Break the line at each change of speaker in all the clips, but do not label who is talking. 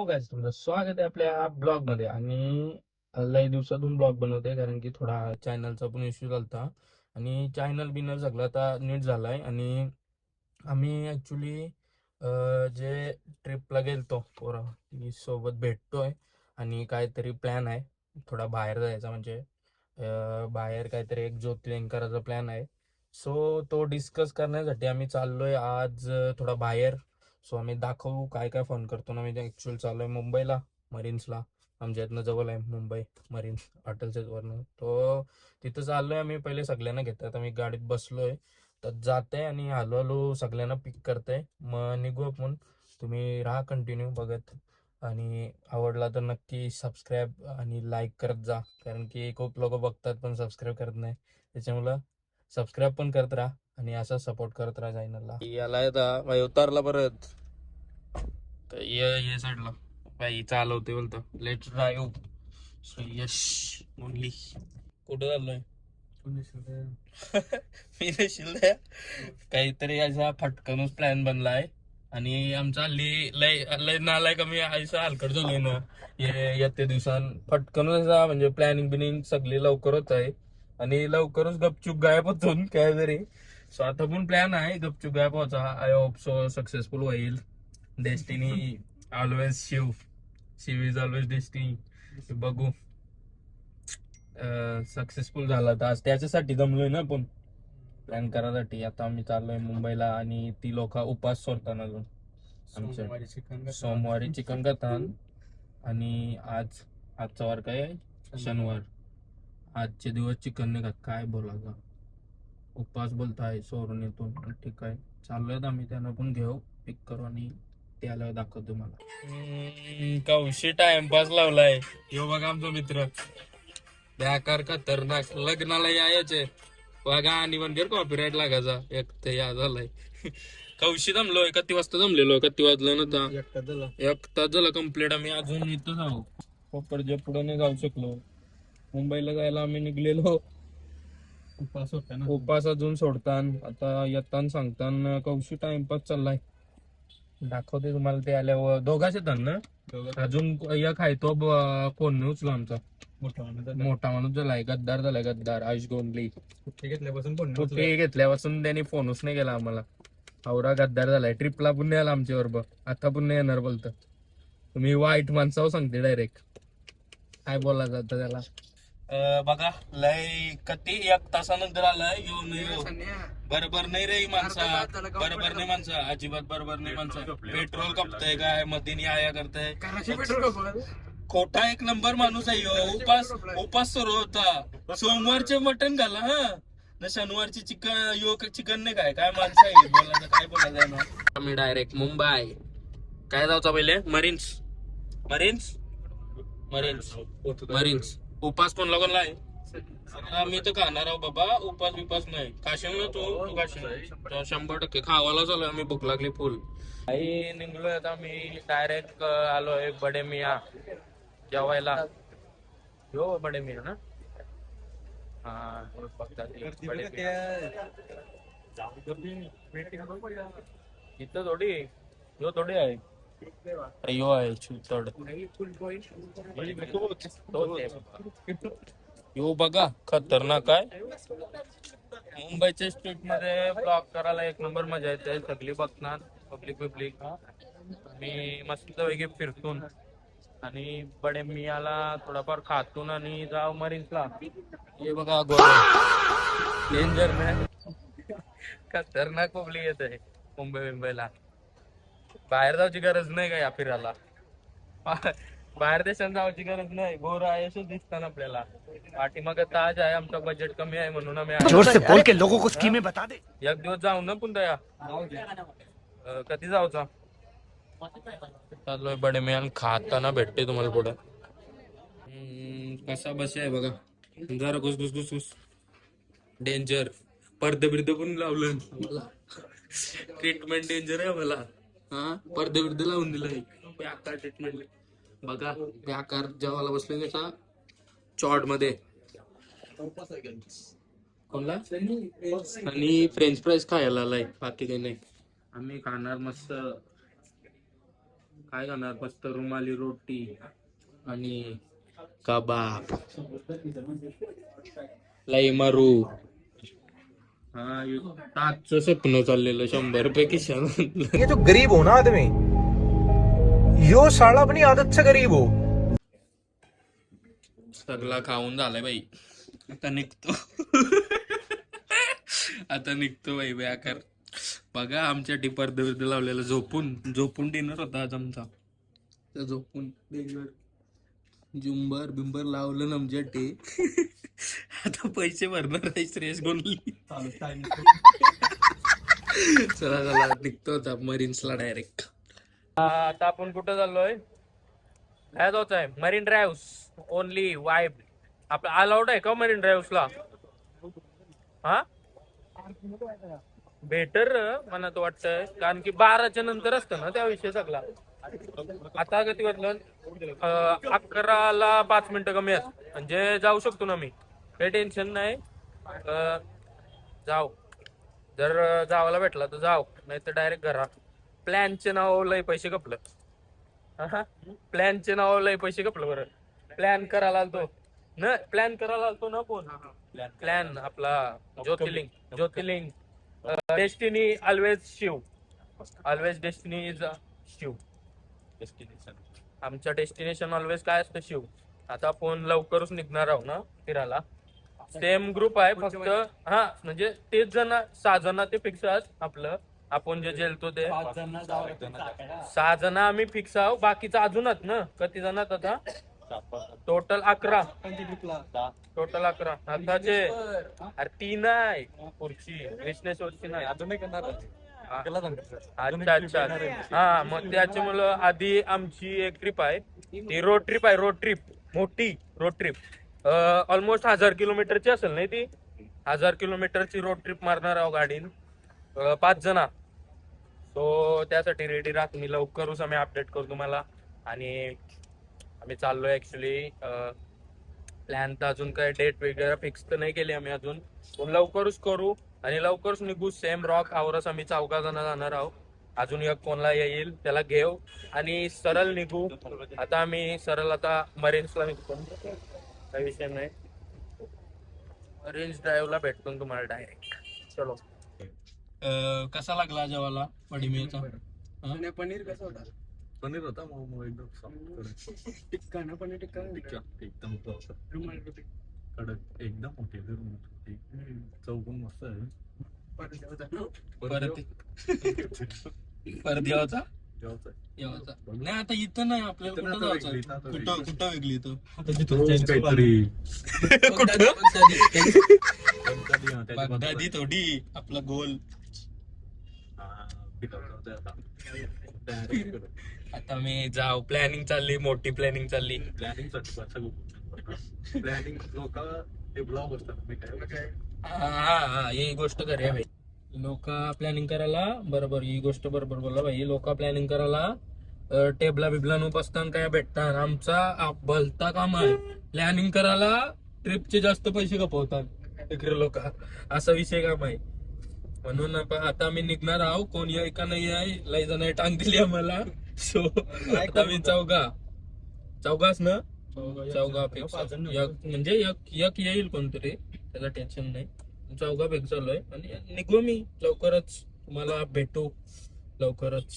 गाईस, तुमचं स्वागत आहे आपल्या ब्लॉग मध्ये. आणि लई दिवसातून ब्लॉग बनवते कारण की थोडा चॅनलचा पण इश्यू झालता आणि चॅनल बिनर सगळं आता नीट झालाय. आणि आम्ही ऍक्च्युली जे ट्रिपला गेलतो पोरा ती सोबत भेटतोय आणि काहीतरी प्लॅन आहे थोडा बाहेर जायचा. म्हणजे बाहेर काहीतरी एक ज्योतिर्लिंग करायचा प्लॅन आहे. सो तो डिस्कस करण्यासाठी आम्ही चाललोय आज थोडा बाहेर. सो आम्ही दाखवू काय काय फोन करतो ना. मी ऍक्च्युअल चाललोय मुंबईला, मरीन्सला. आमच्या इथनं जवळ आहे मुंबई मरीन्स हॉटेलच्या वरनं. तो तिथं चाललोय आम्ही. पहिले सगळ्यांना घेतात, आम्ही गाडीत बसलोय तर जाते आणि हळू हळू सगळ्यांना पिक करते, मग निघू आपण. तुम्ही राहा कंटिन्यू बघत आणि आवडला तर नक्की सबस्क्राईब आणि लाईक करत जा, कारण की खूप लोक बघतात पण सबस्क्राईब करत नाही. त्याच्यामुळं सबस्क्राईब पण करत राहा आणि असा सपोर्ट करत राहा चॅनलला. याला येता उतारला परत तर ये साईडला बाई चालवते बोलतो let's drive. So Yash only. कुठं चाललोय? मी देशील काहीतरी असा फटकनच प्लॅन बनलाय. आणि आमचा हल्ली लय लय नालाय कमी आयसा हलकट झालोय ना येत्या दिवसांत. फटकनच असा म्हणजे प्लॅनिंग बिनिंग सगळी लवकरच आहे आणि लवकरच गपचूप गायब होतो काय तरी. सो आता पण प्लॅन आहे गपचूप गायब व्हायचा. आय होप सो सक्सेसफुल होईल. Destiny always Shiv, Shiv is always destiny. बघू सक्सेसफुल झाला तर आज त्याच्यासाठी जमलोय ना पण प्लॅन करायसाठी. आता आम्ही चाललोय मुंबईला आणि ती लोक उपास सोडतात अजून. आमच्या सोमवारी चिकन खातात आणि आजचा वार काय शनिवार. आजचे दिवस चिकन नाही खात. काय बोलायचं, उपवास बोलताय सोडून येतो. ठीक आहे चाललोय आम्ही, त्यांना पण घेऊ पिक करू आणि त्याला दाखवतो मला. कौशी टाइमपास लावलाय. यो बघा आमचा मित्र बेकार खतरनाक. लग्नाला यायचे बघा आणि पण घेर कॉपीराईट लागायचा. एक तर या झालाय. कौशी जमलोय. किती वाजता जमलेलो? किती वाजलं ना? एक तास झाला कम्प्लीट. आम्ही अजून इथंच आहो, कोपरच्या पुढे नाही जाऊ शकलो. मुंबईला जायला आम्ही निघलेलो. उपास अजून सोडतान आता येताना सांगतान. कौशी टाइमपास चाललाय. दाखवते तुम्हाला ते आल्यावर. दोघाच येतात ना अजून? एक आहे तो फोन नाही उचला आमचा. मोठा माणूस झालाय, गद्दार झालाय गद्दार. आयुष गोंधळी घेतल्यापासून त्यांनी फोनच नाही केला आम्हाला. आवरा गद्दार झालाय. ट्रिपला पण नाही आला आमच्या बरोबर. आता पण नाही येणार बोलत. तुम्ही वाईट माणसावर सांगते डायरेक्ट. काय बोला जातं त्याला. बघा लय कधी एक तासानंतर आलाय. बरोबर नाही रे माणसा, बरोबर नाही माणसा, अजिबात बरोबर नाही माणसा. पेट्रोल कपतय काय मधीनी आया करताय. खोटा एक नंबर माणूस आहे. उपास सुरू होता. सोमवारचे मटण घाला ना शनिवारची चिकन नाही काय. काय माणसं आहे बोलायचं, काय बोलायचं ना. आम्ही डायरेक्ट मुंबई. काय जायचं पहिले? Marines marines marines marines. उपास कोणला कोणला आहे? मी तर खाणार आहो बाबा. उपास बिपास नाही. काशील ना तू काशील? 100% खावाला चालू. आम्ही भूक लागली फुल. आई निघलोय आता मी. डायरेक्ट आलोय बडे मिया जेवायला. हो बडे मिया ना. हा इथं थोडी यो थोडी आहे. यो आहे यो बघा खतरनाक आहे. मुंबईच्या स्ट्रीट मध्ये ब्लॉक करायला एक नंबर मजा येते. सगळी बघणार पब्लिक. मी मस्त पैकी फिरतून आणि बडे मियाला थोडाफार खातून आणि जाव मरीन्सला. हे बघा डेंजर मॅन. खतरनाक पब्लिक येत आहे मुंबईला. बाहेर जायची गरज नाही का या फिरायला. बाहेर देशात जायची गरज नाही. गोरा यशच दिसतात आपल्याला. पाठीमागे ताज आहे. आमचा बजेट कमी आहे म्हणून आम्ही एक दिवस जाऊ ना पुन्हा. कधी जाऊचा? चाललोय बडे मियान. खाताना भेटते तुम्हाला पुढे. कसा बस आहे बघा जरा. घुस डेंजर. पडदे बिर्द पण लावलं मला. ट्रीटमेंट डेंजर आहे मला. पडदे बिर्द लावून दिलं. बेकार ट्रीटमेंट बघा. बेकार जेवायला बसले कसा चॉट मध्ये कोणला आणि फ्रेंच फ्राईज खायला आलाय. बाकी काही नाही. आम्ही खाणार मस्त काय खाणार फक्त रुमाली रोटी आणि कबाब लाई मारू. हा ताजचं स्वप्न चाललेलं 100 रुपये खिशात.
ये जो गरीब हो ना आदमी, यो साला अपनी आदत से गरीब हो.
सगळा खाऊन झालाय बाई. आता निघतो. आता निघतो बाई बेकार. बघा आमच्या टिपर दर्द लावलेलं झोपून झोपून डिनर होता आज आमचा. तर झोपून डिनर जुंबर बिंबर लावलं ना आमच्या टे. आता पैसे भरणार आहे श्रेयस गोंधली. चला चला निघतो आता मरीन्सला डायरेक्ट. आता आपण कुठं चाललोय? काय जायचं आहे? Marine drive only vibe. आपलं अलाउड आहे का मरीन ड्राईव्हला? हा बेटर मला तर वाटतंय, कारण की 12च्या नंतर असतं ना त्या विषय सगळा. आता किती वाजलं? 11ला 5 मिनिटं कमी आहेत, म्हणजे जाऊ शकतो ना मी, काही टेन्शन नाही. जाऊ, जर जावायला भेटला तर जाऊ, नाही तर डायरेक्ट घरा. प्लॅनचे नाव लय पैसे कपलं. प्लॅनचे नाव लय पैसे कपलं. बरं प्लॅन करायला आलतो ना, प्लॅन करायला आलतो ना कोण? प्लॅन आपला Jyotirlinga. Destiny always Shiv. Always destiny is Shiv. आमचं डेस्टिनेशन ऑलवेज काय असतं? शिव. आता आपण लवकरच निघणार आहोत ना फिरायला. सेम ग्रुप आहे फक्त. हा म्हणजे 6 जण ते फिक्स आहेत आपलं. आपण जे जेलतो ते 6 जण आम्ही फिक्स आहोत. बाकीचं अजून आहेत ना, किती जण आता? टोटल 11. टोटल 11 आताचे. अरे 3 आहे पुढची कृष्णेश्वरची नाही अजून नाही करणार. अच्छा. हा मग त्याच्यामुळं आधी आमची एक ट्रिप आहे, ती रोड ट्रिप आहे. रोड ट्रिप मोठी रोड ट्रिप. ऑलमोस्ट 1000 किलोमीटरची असेल नाही ती. 1000 किलोमीटरची रोड ट्रिप मारणार आहोत गाडीन 5 जण. सो त्यासाठी रेडी राहत. मी लवकरच आम्ही अपडेट करू तुम्हाला. आणि आम्ही चाललोय ऍक्च्युली. प्लॅन तर अजून काय डेट वगैरे फिक्स तर नाही केली आम्ही अजून, पण लवकरच करू आणि लवकरच निघू. सेम रॉक आवरस आम्ही 4 जण जाणार आहोत. अजून एक कोणला येईल त्याला घेऊ आणि सरळ निघू. आता आम्ही सरळ आता मरीन्सला निघतो. काही विषय नाही. मरीन्स ड्राईव्हला भेटतो तुम्हाला डायरेक्ट. चलो. कसा लागला जेवायला पडिमेचा?
पनीर कसं होता? पनीर होता मग एकदम सॉफ्ट. टिक्का ना, पनीर टिक्का एकदम कडक एकदम मोठी. चव पण मस्त आहे.
परत यावाचा नाही. आता इथं नाही आपल्याला. कुठं वेगळी इथं काहीतरी थोडी आपला गोल. आता मी जाऊ. प्लॅनिंग चालली, मोठी प्लॅनिंग चालली.
प्लॅनिंग लोक ते ब्लॉग असतात.
हा ही गोष्ट करूया भाई. लोक प्लॅनिंग करायला बरोबर, ही गोष्ट बरोबर बोलला भाई. लोक प्लॅनिंग करायला टेबला बिबला न बसताना काय भेटतात. आमचा भलता काम आहे प्लॅनिंग करायला. ट्रिपचे जास्त पैसे कपवतात इकडे लोक. असा विषय काम आहे. म्हणून आता आम्ही निघणार आहोत. कोण या का नाही आहे, लय जण टांग दिली आम्हाला. सो आता आम्ही चौघाच ना. चौघापेक्षा म्हणजे एक येईल कोणतरी, त्याला टेन्शन नाही. 4 पेक्षा चाललोय आणि निघू मी लवकरच. तुम्हाला भेटू लवकरच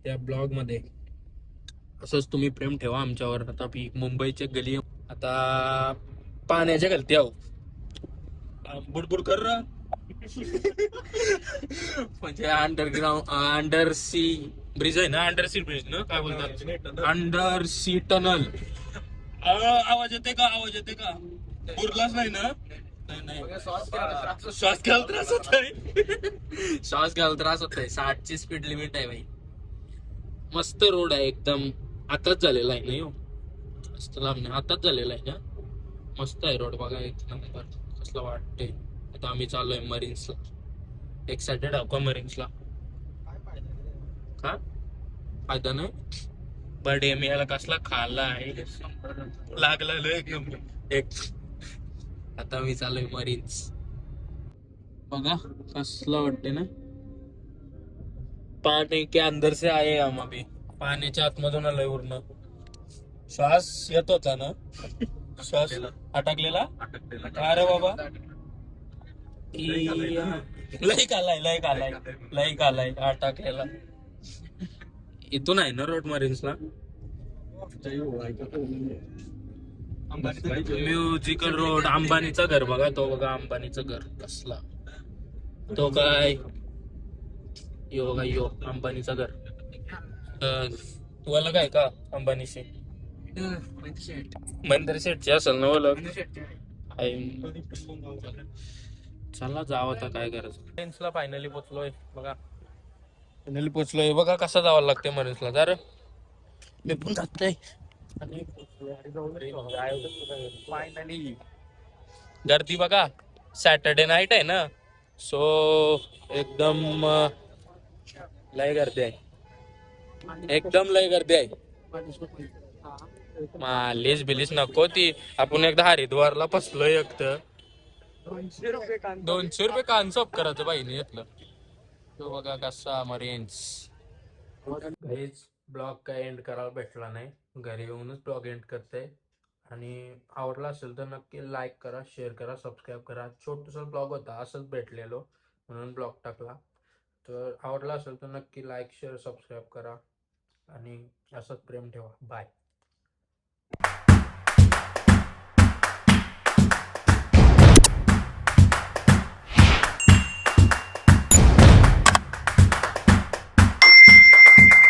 त्या ब्लॉग मध्ये. असंच तुम्ही प्रेम ठेवा आमच्यावर. आता मुंबईच्या गली आता पाण्याच्या गलती आहो. बुडबुड कर म्हणजे अंडर सी ब्रिज आहे ना. अंडर सी ब्रिज ना, काय बोलतात? Under sea tunnel. आवाज येते का? आवाज येते का? बुरलाच नाही ना? नाही. श्वास घ्यायला त्रास होत आहे. श्वास घ्यायला त्रास होत आहे. 60ची स्पीड लिमिट आहे भाई. मस्त रोड आहे एकदम. आताच झालेला आहे नाही हो, मस्त लांब नाही, आताच झालेला आहे ना. मस्त आहे रोड बघा एक नंबर. कसला वाटतंय. आता आम्ही चाललोय मरीन्सला. एक्सायटेड आहो का मरीन्सला? का फायदा नाही? बर्थडे मी याला कसला खाल्ला आहे लागला एक. आता मी चाललोय मरीन्स. बघा कसला वाटते ना. पानी के अंदर से आए हम अभी. पाण्याच्या आतमधून आलंय उरणं. श्वास येत होता ना, श्वास अटकलेला. अरे बाबा लईक आलाय अटकलेला. इथून आहे ना रोड मरीन्सला. म्युझिकल रोड, अंबानीचं घर बघा, तो बघा अंबानीचं घर कसला. तो काय यो बघा यो अंबानीचं घर. तुला काय का अंबानीशी महेंद्र शेठची असेल ना ओळख. चला जावं आता काय करायचं. फायनली पोचलोय बघा. फायनली पोचलोय बघा. कसं जावं लागतंय मरीन्सला. जर मी पण जात नाही. फायनली गर्दी बघा. सॅटर्डे नाईट आहे ना, सो एकदम लय गर्दी आहे. एकदम लय गर्दी आहे. मालिश बिलिश नको ती. आपण एकदा हरिद्वारला फसलोय. एक तर 200 रुपये कान्सॉप करायचं बाईने घेतलं. तो बघा कसा मरीन्स. काहीच ब्लॉग काय एंड करायला भेटला नाही. घरी येऊनच ब्लॉग एंड करते. आणि आवडला असेल तर नक्की लाईक करा, शेअर करा, सबस्क्राईब करा. छोटूसा ब्लॉग होता, असंच भेटलेलो म्हणून ब्लॉग टाकला. तर आवडला असेल तर नक्की लाईक, शेअर, सबस्क्राईब करा आणि असंच प्रेम ठेवा. बाय.